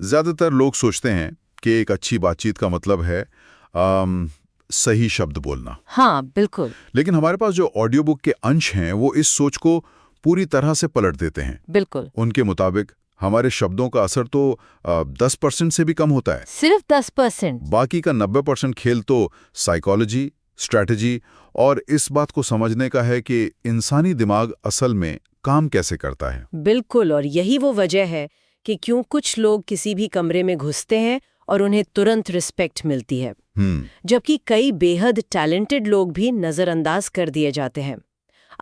ज्यादातर लोग सोचते हैं कि एक अच्छी बातचीत का मतलब है सही शब्द बोलना। हाँ बिल्कुल। लेकिन हमारे पास जो ऑडियो बुक के अंश हैं वो इस सोच को पूरी तरह से पलट देते हैं। बिल्कुल। उनके मुताबिक हमारे शब्दों का असर तो 10% से भी कम होता है। सिर्फ 10%? बाकी का 90% खेल तो साइकोलॉजी, स्ट्रैटेजी और इस बात को समझने का है कि इंसानी दिमाग असल में काम कैसे करता है। बिल्कुल, और यही वो वजह है कि क्यों कुछ लोग किसी भी कमरे में घुसते हैं और उन्हें तुरंत रिस्पेक्ट मिलती है, जबकि कई बेहद टैलेंटेड लोग भी नज़रअंदाज कर दिए जाते हैं।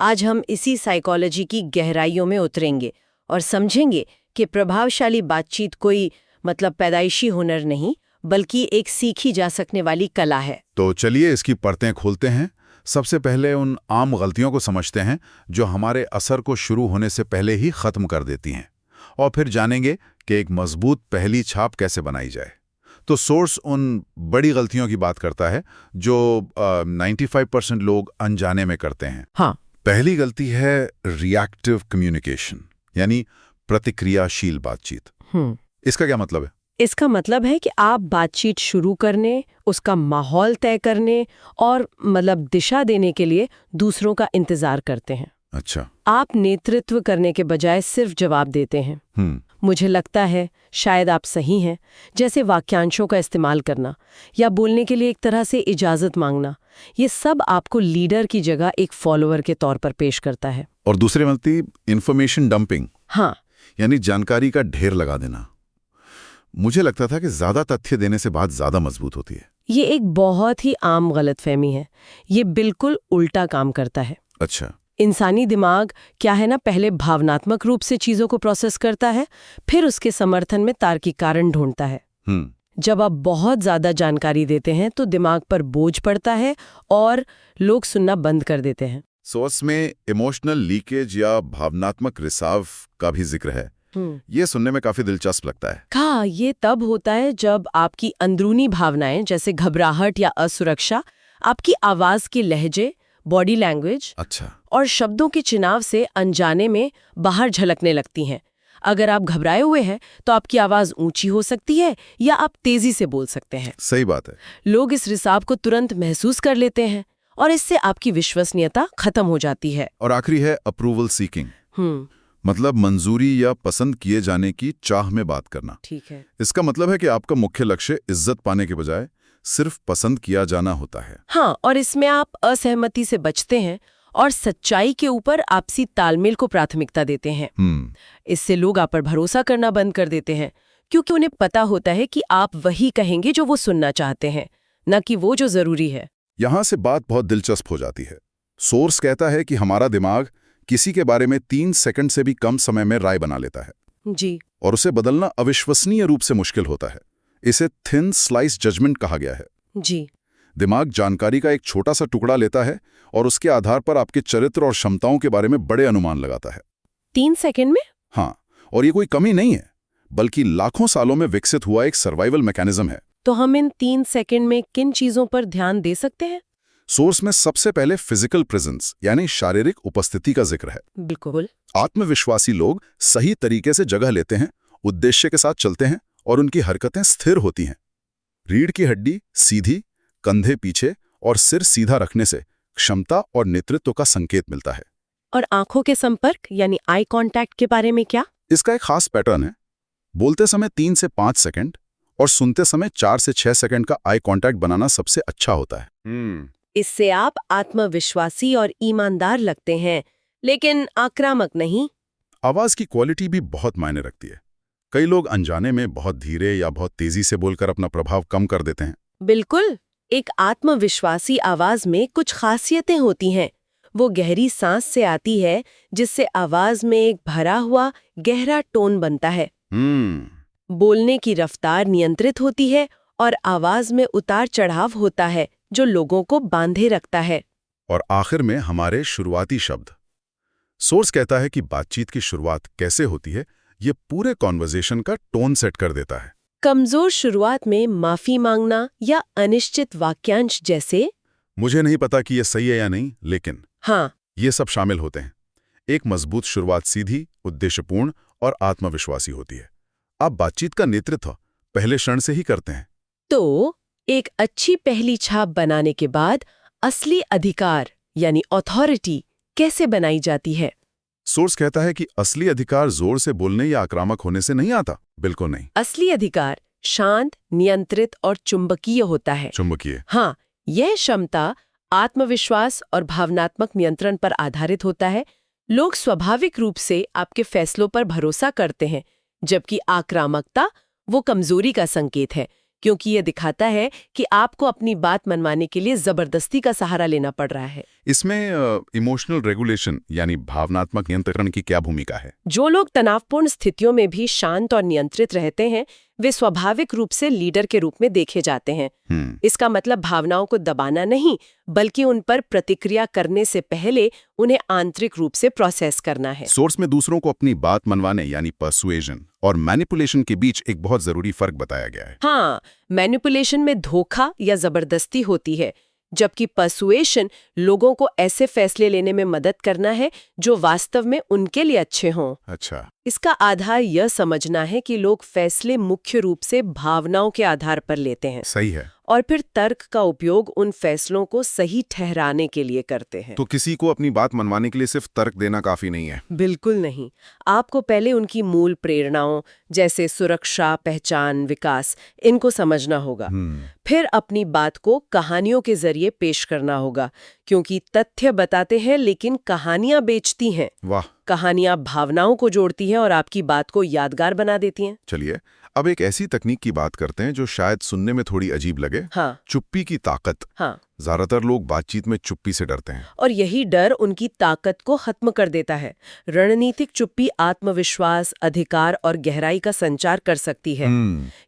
आज हम इसी साइकोलॉजी की गहराइयों में उतरेंगे और समझेंगे कि प्रभावशाली बातचीत कोई पैदाइशी हुनर नहीं, बल्कि एक सीखी जा सकने वाली कला है। तो चलिए इसकी परतें खोलते हैं। सबसे पहले उन आम गलतियों को समझते हैं जो हमारे असर को शुरू होने से पहले ही खत्म कर देती हैं, और फिर जानेंगे कि एक मजबूत पहली छाप कैसे बनाई जाए। तो सोर्स उन बड़ी गलतियों की बात करता है जो 95% लोग अनजाने में करते हैं। हाँ। पहली गलती है रिएक्टिव कम्युनिकेशन, यानी प्रतिक्रियाशील बातचीत। इसका क्या मतलब है? इसका मतलब है कि आप बातचीत शुरू करने, उसका माहौल तय करने और दिशा देने के लिए दूसरों का इंतजार करते हैं। अच्छा। आप नेतृत्व करने के बजाय सिर्फ जवाब देते हैं। मुझे लगता है, शायद आप सही हैं, जैसे वाक्यांशों का इस्तेमाल करना या बोलने के लिए एक तरह से इजाजत मांगना, ये सब आपको लीडर की जगह एक फॉलोअर के तौर पर पेश करता है। और दूसरी गलती इंफॉर्मेशन डंपिंग। हाँ, यानी जानकारी का ढेर लगा देना। मुझे लगता था कि ज्यादा तथ्य देने से बात ज्यादा मजबूत होती है। ये एक बहुत ही आम गलतफहमी है। ये बिल्कुल उल्टा काम करता है। अच्छा। इंसानी दिमाग क्या है ना, पहले भावनात्मक रूप से चीजों को प्रोसेस करता है, फिर उसके समर्थन में तार्किक कारण ढूंढता है। जब आप बहुत ज्यादा जानकारी देते हैं तो दिमाग पर बोझ पड़ता है और लोग सुनना बंद कर देते हैं। सोर्स में इमोशनल लीकेज या भावनात्मक रिसाव का भी जिक्र है। ये सुनने में काफी दिलचस्प लगता है। हाँ, ये तब होता है जब आपकी अंदरूनी भावनाएं जैसे घबराहट या असुरक्षा आपकी आवाज के लहजे, बॉडी लैंग्वेज और शब्दों के चुनाव से अनजाने में बाहर झलकने लगती हैं। अगर आप घबराए हुए हैं तो आपकी आवाज ऊंची हो सकती है या आप तेजी से बोल सकते हैं। सही बात है। लोग इस रिसाव को तुरंत महसूस कर लेते हैं और इससे आपकी विश्वसनीयता खत्म हो जाती है। और आखिरी है अप्रूवल सीकिंग, मतलब मंजूरी या पसंद किए जाने की चाह में बात करना। ठीक है। इसका मतलब है कि आपका मुख्य लक्ष्य इज्जत पाने के बजाय सिर्फ पसंद किया जाना होता है। हाँ, और इसमें आप असहमति से बचते हैं और सच्चाई के ऊपर आपसी तालमेल को प्राथमिकता देते हैं। इससे लोग आप पर भरोसा करना बंद कर देते हैं, क्योंकि उन्हें पता होता है कि आप वही कहेंगे जो वो सुनना चाहते हैं, न कि वो जो जरूरी है। यहाँ से बात बहुत दिलचस्प हो जाती है। सोर्स कहता है कि हमारा दिमाग किसी के बारे में 3 सेकंड से भी कम समय में राय बना लेता है जी, और उसे बदलना अविश्वसनीय रूप से मुश्किल होता है। इसे थिन स्लाइस जजमेंट कहा गया है। जी। दिमाग जानकारी का एक छोटा सा टुकड़ा लेता है और उसके आधार पर आपके चरित्र और क्षमताओं के बारे में बड़े अनुमान लगाता है। 3 सेकंड में? हाँ, और ये कोई कमी नहीं है, बल्कि लाखों सालों में विकसित हुआ एक सर्वाइवल मैकेनिज्म है। तो हम इन 3 सेकंड में किन चीजों पर ध्यान दे सकते हैं? सोर्स में सबसे पहले फिजिकल प्रेजेंस यानी शारीरिक उपस्थिति का जिक्र है। बिल्कुल। आत्मविश्वासी लोग सही तरीके से जगह लेते हैं, उद्देश्य के साथ चलते हैं और उनकी हरकतें स्थिर होती हैं। रीढ़ की हड्डी सीधी, कंधे पीछे और सिर सीधा रखने से क्षमता और नेतृत्व का संकेत मिलता है। और आंखों के संपर्क यानी आई कांटेक्ट के बारे में क्या? इसका एक खास पैटर्न है। बोलते समय 3 से 5 सेकंड और सुनते समय 4 से 6 सेकंड का आई कांटेक्ट बनाना सबसे अच्छा होता है। इससे आप आत्मविश्वासी और ईमानदार लगते हैं, लेकिन आक्रामक नहीं। आवाज की क्वालिटी भी बहुत मायने रखती है। कई लोग अनजाने में बहुत धीरे या बहुत तेजी से बोलकर अपना प्रभाव कम कर देते हैं। बिल्कुल। एक आत्मविश्वासी आवाज में कुछ खासियतें होती हैं। वो गहरी सांस से आती है, जिससे आवाज में एक भरा हुआ गहरा टोन बनता है। बोलने की रफ्तार नियंत्रित होती है और आवाज में उतार चढ़ाव होता है, जो लोगों को बांधे रखता है। और आखिर में हमारे शुरुआती शब्द। सोर्स कहता है कि बातचीत की शुरुआत कैसे होती है, ये पूरे कॉन्वर्सेशन का टोन सेट कर देता है। कमजोर शुरुआत में माफी मांगना या अनिश्चित वाक्यांश जैसे मुझे नहीं पता कि यह सही है या नहीं, लेकिन हाँ, ये सब शामिल होते हैं। एक मजबूत शुरुआत सीधी, उद्देश्यपूर्ण और आत्मविश्वासी होती है। आप बातचीत का नेतृत्व पहले क्षण से ही करते हैं। तो एक अच्छी पहली छाप बनाने के बाद असली अधिकार यानी अथॉरिटी कैसे बनाई जाती है? सोर्स कहता है कि असली अधिकार जोर से बोलने या आक्रामक होने से नहीं आता। बिल्कुल नहीं। असली अधिकार शांत, नियंत्रित और चुंबकीय होता है। चुंबकीय। हाँ, यह क्षमता आत्मविश्वास और भावनात्मक नियंत्रण पर आधारित होता है। लोग स्वाभाविक रूप से आपके फैसलों पर भरोसा करते हैं, जबकि आक्रामकता वो कमजोरी का संकेत है, क्योंकि यह दिखाता है कि आपको अपनी बात मनवाने के लिए जबरदस्ती का सहारा लेना पड़ रहा है। इसमें इमोशनल रेगुलेशन यानी भावनात्मक नियंत्रण की क्या भूमिका है? जो लोग तनावपूर्ण स्थितियों में भी शांत और नियंत्रित रहते हैं, वे स्वाभाविक रूप से लीडर के रूप में देखे जाते हैं। इसका मतलब भावनाओं को दबाना नहीं, बल्कि उन पर प्रतिक्रिया करने से पहले उन्हें आंतरिक रूप से प्रोसेस करना है। सोर्स में दूसरों को अपनी बात मनवाने यानी पर्सुएजन और मैनिपुलेशन के बीच एक बहुत जरूरी फर्क बताया गया है। हाँ, मैनिपुलेशन में धोखा या जबरदस्ती होती है, जबकि पर्सुएशन लोगों को ऐसे फैसले लेने में मदद करना है जो वास्तव में उनके लिए अच्छे हों। अच्छा। इसका आधार यह समझना है कि लोग फैसले मुख्य रूप से भावनाओं के आधार पर लेते हैं। सही है। और फिर तर्क का उपयोग उन फैसलों को सही ठहराने के लिए करते हैं। तो किसी को अपनी बात मनवाने के लिए सिर्फ तर्क देना काफी नहीं है? बिल्कुल नहीं। आपको पहले उनकी मूल प्रेरणाओं जैसे सुरक्षा, पहचान, विकास, इनको समझना होगा। फिर अपनी बात को कहानियों के जरिए पेश करना होगा, क्योंकि तथ्य बताते हैं लेकिन कहानियां बेचती हैं। वाह। कहानियां भावनाओं को जोड़ती हैं और आपकी बात को यादगार बना देती हैं। चलिए अब एक ऐसी तकनीक की बात करते हैं जो शायद सुनने में थोड़ी अजीब लगे। हाँ। चुप्पी की ताकत। हाँ। ज्यादातर लोग बातचीत में चुप्पी से डरते हैं, और यही डर उनकी ताकत को खत्म कर देता है। रणनीतिक चुप्पी आत्मविश्वास, अधिकार और गहराई का संचार कर सकती है।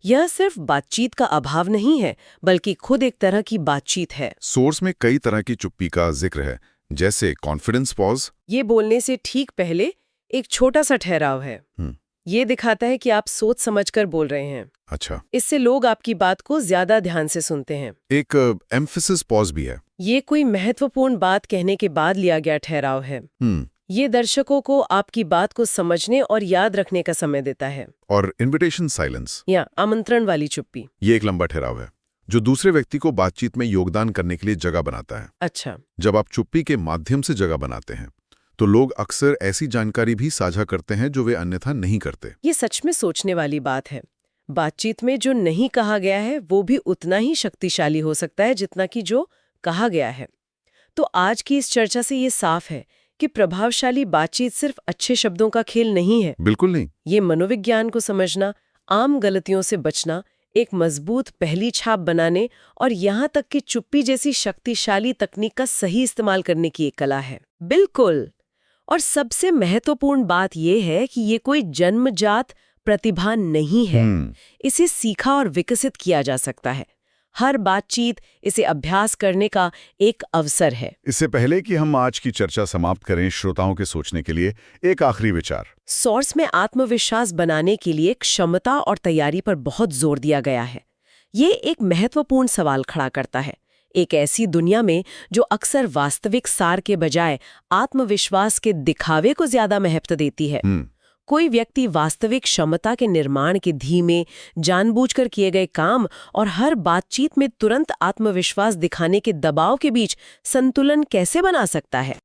यह सिर्फ बातचीत का अभाव नहीं है, बल्कि खुद एक तरह की बातचीत है। सोर्स में कई तरह की चुप्पी का जिक्र है, जैसे कॉन्फिडेंस पॉज। ये बोलने से ठीक पहले एक छोटा सा ठहराव है। ये दिखाता है कि आप सोच समझकर बोल रहे हैं। अच्छा। इससे लोग आपकी बात को ज्यादा ध्यान से सुनते हैं। एक एम्फेसिस पॉज भी है। ये कोई महत्वपूर्ण बात कहने के बाद लिया गया ठहराव है। ये दर्शकों को आपकी बात को समझने और याद रखने का समय देता है। और इन्विटेशन साइलेंस या आमंत्रण वाली चुप्पी, ये एक लंबा ठहराव है जो दूसरे व्यक्ति को बातचीत में योगदान करने के लिए जगह बनाता है। अच्छा। जब आप चुप्पी के माध्यम से जगह बनाते हैं तो लोग अक्सर ऐसी जानकारी भी साझा करते हैं जो वे अन्यथा नहीं करते। ये सच में सोचने वाली बात है। बातचीत में जो नहीं कहा गया है वो भी उतना ही शक्तिशाली हो सकता है जितना कि जो कहा गया है। तो आज की इस चर्चा से ये साफ है कि प्रभावशाली बातचीत सिर्फ अच्छे शब्दों का खेल नहीं है। बिल्कुल नहीं। ये मनोविज्ञान को समझना, आम गलतियों से बचना, एक मजबूत पहली छाप बनाने और यहाँ तक कि चुप्पी जैसी शक्तिशाली तकनीक का सही इस्तेमाल करने की एक कला है। बिल्कुल। और सबसे महत्वपूर्ण बात यह है कि ये कोई जन्मजात प्रतिभा नहीं है। इसे सीखा और विकसित किया जा सकता है। हर बातचीत इसे अभ्यास करने का एक अवसर है। इससे पहले कि हम आज की चर्चा समाप्त करें, श्रोताओं के सोचने के लिए एक आखिरी विचार। सोर्स में आत्मविश्वास बनाने के लिए क्षमता और तैयारी पर बहुत जोर दिया गया है। ये एक महत्वपूर्ण सवाल खड़ा करता है। एक ऐसी दुनिया में जो अक्सर वास्तविक सार के बजाय आत्मविश्वास के दिखावे को ज्यादा महत्व देती है, कोई व्यक्ति वास्तविक क्षमता के निर्माण के धीमे, जानबूझकर किए गए काम और हर बातचीत में तुरंत आत्मविश्वास दिखाने के दबाव के बीच संतुलन कैसे बना सकता है?